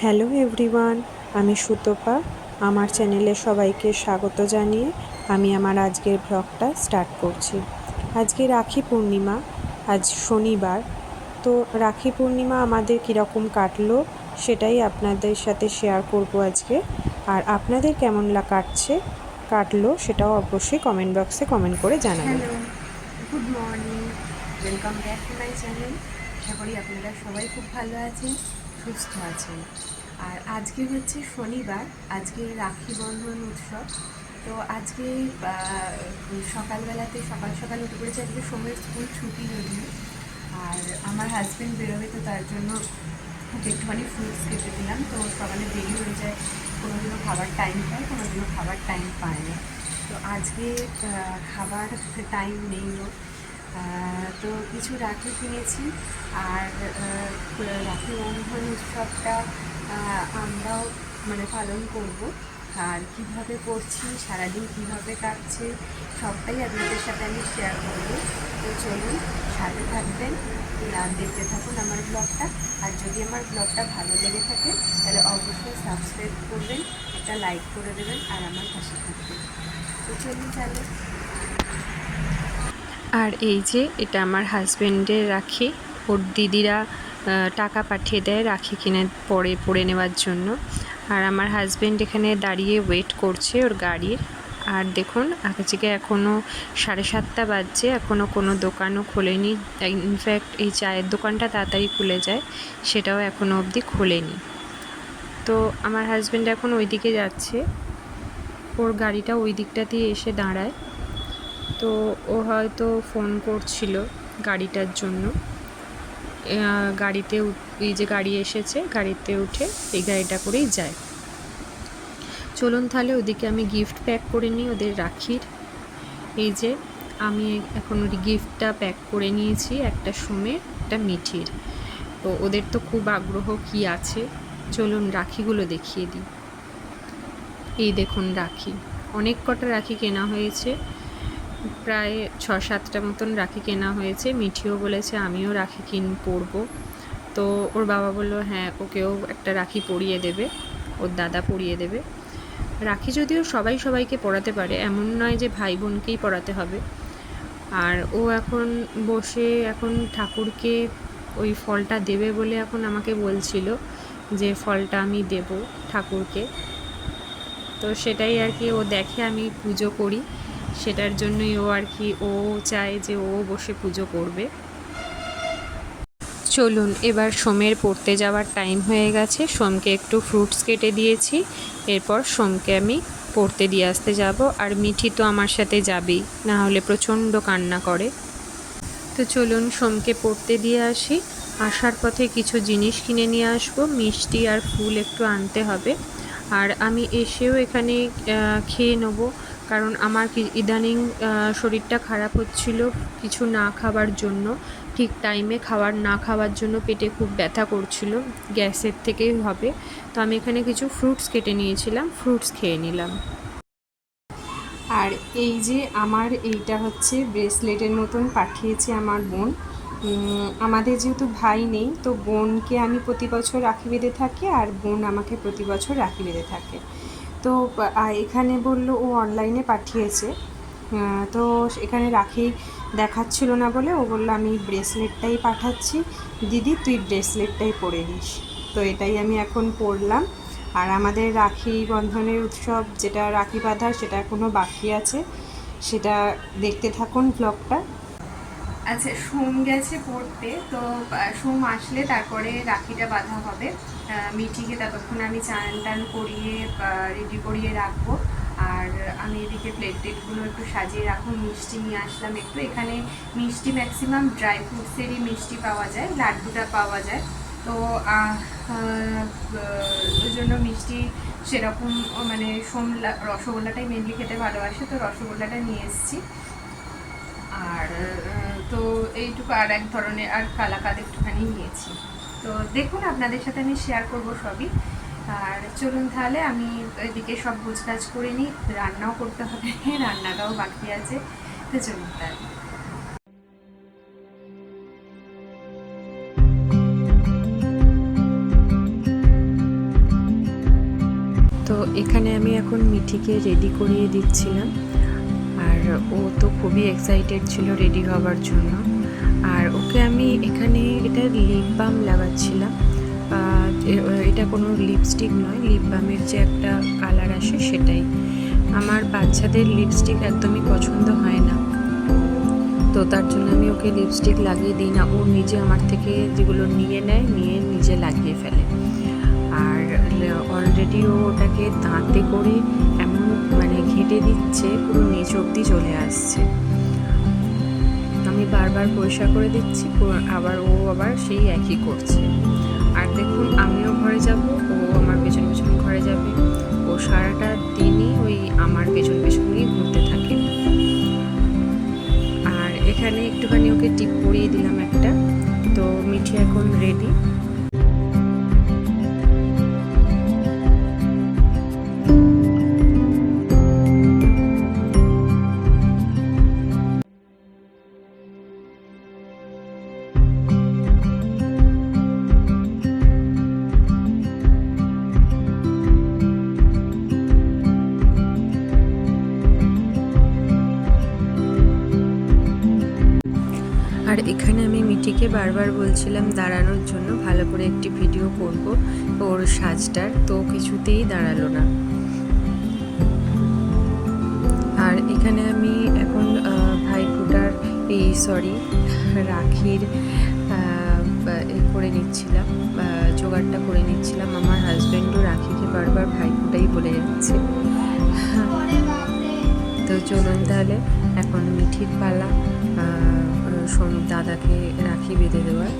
Hello everyone, আমি সুতপা। আমার চ্যানেলে সবাইকে স্বাগত জানিয়ে আমি আমার আজকের ব্লগটা স্টার্ট করছি। আজকে রাখি পূর্ণিমা, আজ শনিবার। তো রাখি পূর্ণিমা আমাদের কীরকম কাটলো সেটাই আপনাদের সাথে শেয়ার করব আজকে। আর আপনাদের কেমন কাটলো সেটাও অবশ্যই কমেন্ট বক্সে কমেন্ট করে জানাবেন। Hello, good morning, welcome back to my channel. আশা করি আপনারা সবাই খুব ভালো আছেন, সুস্থ আছেন। আর আজকে হচ্ছে শনিবার, আজকে রাখি বন্ধন উৎসব। তো আজকে সকালবেলাতে সকাল সকাল উঠে পড়েছে। আজকে সময়ের স্কুল ছুটি যদিও, আর আমার হাজব্যান্ড বেরোবে, তো তার জন্য ওকে একটুখানি ফ্রুটস কেটে দিলাম। তো সকালে দেরি হয়ে যায়, কোনোদিনও খাবার টাইম পায়, কোনোদিনও খাবার টাইম পায় না। তো আজকে খাবার টাইম নেই ওর। তো কিছু রাখি কিনেছি। আর রাখি বন্ধন উৎসবটা আমরাও পালন করব। আর কীভাবে করছি, সারাদিন কীভাবে কাটছে, সবটাই আপনাদের সাথে আমি শেয়ার করব। তো চলুন, সাথে থাকবেন আর দেখতে থাকুন আমার ব্লগটা। আর যদি আমার ব্লগটা ভালো লেগে থাকে তাহলে অবশ্যই সাবস্ক্রাইব করবেন, একটা লাইক করে দেবেন আর আমার পাশে থাকবেন। তো চলুন তাহলে। আর এই যে এটা আমার হাজব্যান্ডের রাখি, ওর দিদিরা টাকা পাঠিয়ে দেয় রাখি কিনে পরে নেওয়ার জন্য। আর আমার হাজব্যান্ড এখানে দাঁড়িয়ে ওয়েট করছে ওর গাড়ির। আর দেখুন আজকে এখনও 7:30 বাজছে, এখনও কোনো দোকানও খোলেনি। ইনফ্যাক্ট এই চায়ের দোকানটা তাড়াতাড়ি খুলে যায়, সেটাও এখনও অবধি খোলেনি। তো আমার হাজব্যান্ড এখন ওই দিকে যাচ্ছে, ওর গাড়িটা ওই দিকটাতেই এসে দাঁড়ায়। তো ও হয়তো ফোন করছিল গাড়িটার জন্য। গাড়িতে এই যে গাড়ি এসেছে, গাড়িতে উঠে এই গাড়িটা করেই যায়। চলুন তাহলে ওদিকে আমি গিফট প্যাক করে নিই ওদের রাখির। এই যে আমি এখন ওর গিফটটা প্যাক করে নিয়েছি, একটা সোমের, একটা মিঠির। তো ওদের তো খুব আগ্রহ কি আছে, চলুন রাখিগুলো দেখিয়ে দিই। এই দেখুন রাখি, অনেক কটা রাখি কেনা হয়েছে, প্রায় 6-7টা মতন রাখি কেনা হয়েছে। মিঠিও বলেছে আমিও রাখি পরবো। তো ওর বাবা বললো হ্যাঁ, ওকেও একটা রাখি পরিয়ে দেবে, ওর দাদা পরিয়ে দেবে। রাখি যদিও সবাই সবাইকে পরাতে পারে, এমন নয় যে ভাই বোনকেই পরাতে হবে। আর ও এখন বসে এখন ঠাকুরকে ওই ফলটা দেবে বলে এখন আমাকে বলছিল যে ফলটা আমি দেব ঠাকুরকে। তো সেটাই আর কি, ও দেখে আমি পুজো করি, সেটার জন্যই ও আর কি ও চায় যে ও বসে পুজো করবে। চলুন এবার সোমের পড়তে যাওয়ার টাইম হয়ে গেছে। সোমকে একটু ফ্রুটস কেটে দিয়েছি, এরপর সোমকে আমি পড়তে দিয়ে আসতে যাব। আর মিঠি তো আমার সাথে যাবেই, না হলে প্রচণ্ড কান্না করে। তো চলুন সোমকে পড়তে দিয়ে আসি। আসার পথে কিছু জিনিস কিনে নিয়ে আসবো, মিষ্টি আর ফুল একটু আনতে হবে। আর আমি এসেও এখানে খেয়ে নেবো, কারণ আমার ইদানিং শরীরটা খারাপ হচ্ছিল কিছু না খাবার জন্য, ঠিক টাইমে না খাওয়ার জন্য পেটে খুব ব্যথা করছিল, গ্যাসের থেকেই হবে। তো আমি এখানে কিছু ফ্রুটস কেটে নিয়েছিলাম, ফ্রুটস খেয়ে নিলাম। আর এই যে আমার এইটা হচ্ছে ব্রেসলেটের মতন পাঠিয়েছে আমার বোন। আমাদের যেহেতু ভাই নেই, তো বোনকে আমি প্রতি বছর রাখি বেঁধে থাকি, আর বোন আমাকে প্রতি বছর রাখি বেঁধে থাকে। তো এখানে বললো ও অনলাইনে পাঠিয়েছে। তো এখানে রাখি দেখাচ্ছিল না বলে ও বললো আমি ব্রেসলেটটাই পাঠাচ্ছি, দিদি তুই ব্রেসলেটটাই পরে নিস। তো এটাই আমি এখন পরলাম। আর আমাদের রাখি বন্ধনের উৎসব, যেটা রাখি বাঁধার, সেটা এখনও বাকি আছে, সেটা দেখতে থাকুন ব্লগটা। আচ্ছা, সোম গেছে পড়তে, তো সোম আসলে তারপরে রাখিটা বাঁধা হবে। মিঠিকে ততক্ষণ আমি চান টান করিয়ে রেডি করিয়ে রাখবো। আর আমি এদিকে প্লেটগুলো একটু সাজিয়ে রাখবো। মিষ্টি নিয়ে আসলাম একটু, এখানে মিষ্টি ম্যাক্সিমাম ড্রাই ফ্রুটসেরই মিষ্টি পাওয়া যায়, লাড্ডুটা পাওয়া যায়। তো ওই জন্য মিষ্টি সেরকম সোম রসগোল্লাটাই মেনলি খেতে ভালোবাসে, তো রসগোল্লাটা নিয়ে এসেছি। আর তো এইটুকু, আর এক ধরনের আর কালাকাদ একটুখানি নিয়েছি। তো দেখুন আপনাদের সাথে আমি শেয়ার করব সবই। আর চলুন তাহলে আমি এদিকে সব গোছগাছ করে নিই, রান্নাও করতে হবে, রান্নাটাও বাকি আছে। তো চলুন তাহলে। তো এখানে আমি এখন মিঠিকে রেডি করিয়ে দিচ্ছিলাম, আর ও তো খুবই এক্সাইটেড ছিল রেডি হওয়ার জন্য। আর ওকে আমি এখানে এটা লিপ বাম লাগাচ্ছিলাম। এটা কোনো লিপস্টিক নয়, লিপ বামের যে একটা কালার আসে সেটাই। আমার বাচ্চাদের লিপস্টিক একদমই পছন্দ হয় না, তো তার জন্য আমি ওকে লিপস্টিক লাগিয়ে দিই না। ও নিজে আমার থেকে যেগুলো নিয়ে নেয়, নিয়ে নিজে লাগিয়ে ফেলে। আর অলরেডি ও ওটাকে দাঁতে করে এমন মানে ঘেঁটে দিচ্ছে, পুরো নিচ অবধি চলে আসছে। আমি বারবার পরিষ্কার করে দিচ্ছি, আবার ও আবার সেই একই করছে। আর দেখুন আমিও ঘরে যাব, ও আমার পেছন পেছন ঘরে যাবে। ও সারাটা দিনই ওই আমার পেছন পেছনই ঘুরতে থাকে। আর এখানে একটুখানি ওকে টিপ পরিয়ে দিলাম একটা। তো মিঠি এখন রেডি। আর এখানে আমি মিঠিকে বারবার বলছিলাম দাঁড়ানোর জন্য, ভালো করে একটি ভিডিও করব ওর সাজটার, তো কিছুতেই দাঁড়ালো না। আর এখানে আমি এখন ভাইফোঁটার রাখির করে নিচ্ছিলাম, জোগাড়টা করে নিচ্ছিলাম। আমার হাজব্যান্ডও রাখিকে বারবার ভাইফোঁটাই বলে যাচ্ছে। তো চলুন তাহলে এখন মিঠির পালা দাদাকে রাখি বেঁধে দেওয়ার।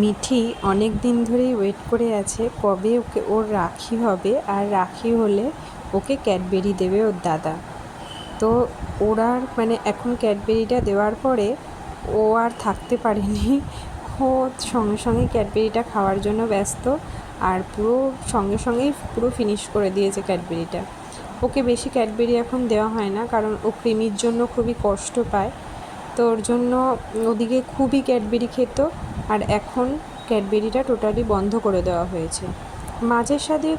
মিঠি অনেক দিন ধরেই ওয়েট করে আছে কবে ওর রাখি হবে, আর রাখি হলে ওকে ক্যাডবেরি দেবে ওর দাদা। তো ওরার মানে এখন ক্যাডবেরিটা দেওয়ার পরে ও আর থাকতে পারেনি, ও সঙ্গে সঙ্গে ক্যাডবেরিটা খাওয়ার জন্য ব্যস্ত। আর পুরো সঙ্গে সঙ্গেই পুরো ফিনিশ করে দিয়েছে ক্যাডবেরিটা। ওকে বেশি ক্যাডবেরি এখন দেওয়া হয় না, কারণ ও ক্রিমির জন্য খুবই কষ্ট পায়। তো ওর জন্য ওদিকে খুবই ক্যাডবেরি খেত, আর এখন ক্যাডবেরিটা টোটালি বন্ধ করে দেওয়া হয়েছে। মাঝে সাঝে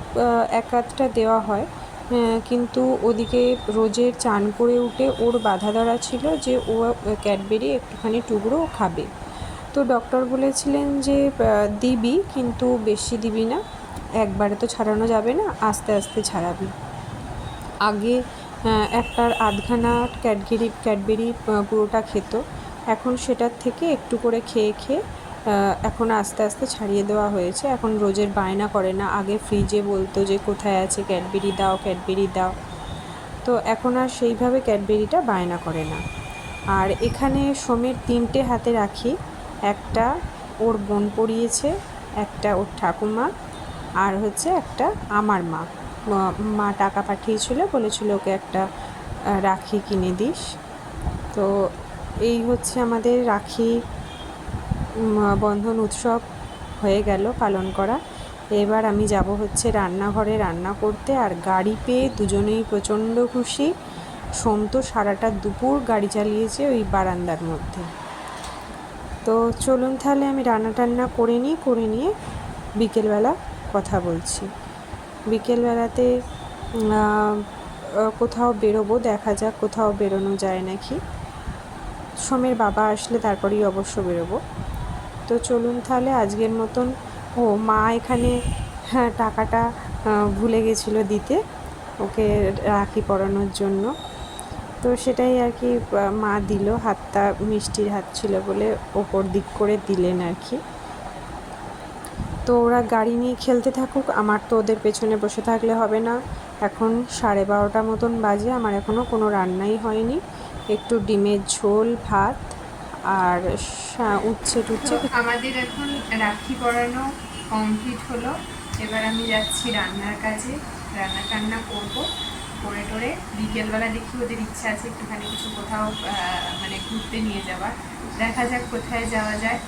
এক আধটা দেওয়া হয়, কিন্তু ওদিকে রোজের চান করে উঠে ওর বাধা ধরা ছিল যে ও ক্যাডবেরি একটুখানি টুকরো খাবে। তো ডক্টর বলেছিলেন যে দিবি, কিন্তু বেশি দিবি না, একবারে তো ছাড়ানো যাবে না, আস্তে আস্তে ছাড়াবি। আগে একটার আধখানা ক্যাডবেরি পুরোটা খেত, এখন সেটার থেকে একটু করে খেয়ে খেয়ে এখন আস্তে আস্তে ছাড়িয়ে দেওয়া হয়েছে। এখন রোজের বায়না করে না, আগে ফ্রিজে বলতো যে কোথায় আছে ক্যাডবেরি দাও ক্যাডবেরি দাও, তো এখন আর সেইভাবে ক্যাডবেরিটা বায়না করে না। আর এখানে সোমের 3টে হাতে রাখি, একটা ওর বোন পরিয়েছে, একটা ওর ঠাকুমা, আর হচ্ছে একটা আমার মা। মা টাকা পাঠিয়েছিল, বলেছিল ওকে একটা রাখি কিনে দিস। তো এই হচ্ছে আমাদের রাখি বন্ধন উৎসব হয়ে গেল পালন করা। এবার আমি যাব হচ্ছে রান্নাঘরে রান্না করতে। আর গাড়ি পেয়ে দুজনেই প্রচণ্ড খুশি। সোম তো সারাটা দুপুর গাড়ি চালিয়েছে ওই বারান্দার মধ্যে। তো চলুন তাহলে আমি রান্না টান্না করে নিয়ে বিকেলবেলা কথা বলছি। বিকেলবেলাতে কোথাও বেরোবো, দেখা যাক কোথাও বেরোনো যায় নাকি। সোমের বাবা আসলে তারপরেই অবশ্য বেরোবো। তো চলুন তাহলে আজকের মতন। মা এখানে টাকাটা ভুলে গেছিলো দিতে ওকে রাখি পরানোর জন্য। তো সেটাই আর কি মা দিল, হাতটা মিষ্টির হাত ছিল বলে ওপর দিক করে দিলেন আর কি। তো ওরা গাড়ি নিয়ে খেলতে থাকুক, আমার তো ওদের পেছনে বসে থাকলে হবে না। এখন 12:30 মতন বাজে, আমার এখনও কোনো রান্নাই হয়নি। একটু ডিমের ঝোল, ভাত আর উচ্ছে টুচ্ছে। আমাদের এখন রাখি পরানো কমপ্লিট হলো। এবার আমি যাচ্ছি রান্নার কাজে, রান্না টান্না করবো করে টোরে। বিকেলবেলা দেখি ওদের ইচ্ছা আছে একটুখানি কিছু কোথাও মানে ঘুরতে নিয়ে যাওয়ার, দেখা যাক কোথায় যাওয়া যায়।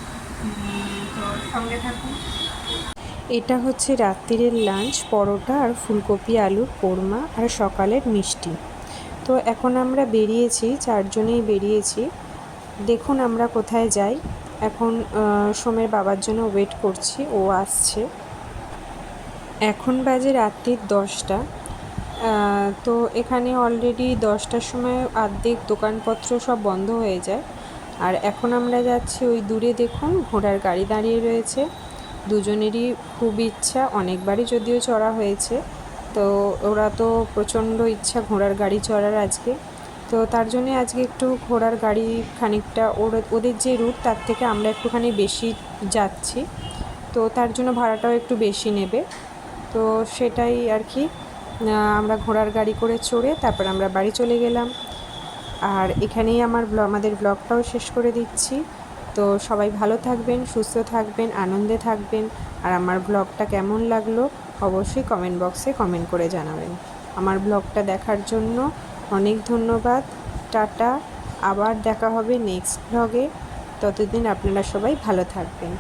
তো সঙ্গে থাকুন। এটা হচ্ছে রাত্রিরের লাঞ্চ, পরোটা আর ফুলকপি আলুর কোরমা আর সকালের মিষ্টি। তো এখন আমরা বেরিয়েছি, 4 জনেই বেরিয়েছি। দেখুন আমরা কোথায় যাই। এখন সোমের বাবার জন্য ওয়েট করছি, ও আসছে। এখন বাজে রাত্রির 10টা। তো এখানে অলরেডি 10টার সময় অর্ধেক দোকানপত্র সব বন্ধ হয়ে যায়। আর এখন আমরা যাচ্ছি, ওই দূরে দেখুন ঘোড়ার গাড়ি দাঁড়িয়ে রয়েছে। দুজনেরই খুব ইচ্ছা, অনেকবারই যদিও চড়া হয়েছে। তো ওরা তো প্রচণ্ড ইচ্ছা ঘোড়ার গাড়ি চড়ার আজকে। তো তার জন্যে আজকে একটু ঘোড়ার গাড়ি খানিকটা ওদের যে রুট তার থেকে আমরা একটুখানি বেশি যাচ্ছি। তো তার জন্য ভাড়াটাও একটু বেশি নেবে। তো সেটাই আর কি, আমরা ঘোড়ার গাড়ি করে চড়ে তারপর আমরা বাড়ি চলে গেলাম। আর এখানেই আমাদের ব্লগটাও শেষ করে দিচ্ছি। তো সবাই ভালো থাকবেন, সুস্থ থাকবেন, আনন্দে থাকবেন। আর আমার ব্লগটা কেমন লাগলো অবশ্যই কমেন্ট বক্সে কমেন্ট করে জানাবেন। আমার ব্লগটা দেখার জন্য অনেক ধন্যবাদ। টাটা, আবার দেখা হবে নেক্সট ব্লগে। ততদিন আপনারা সবাই ভালো থাকবেন।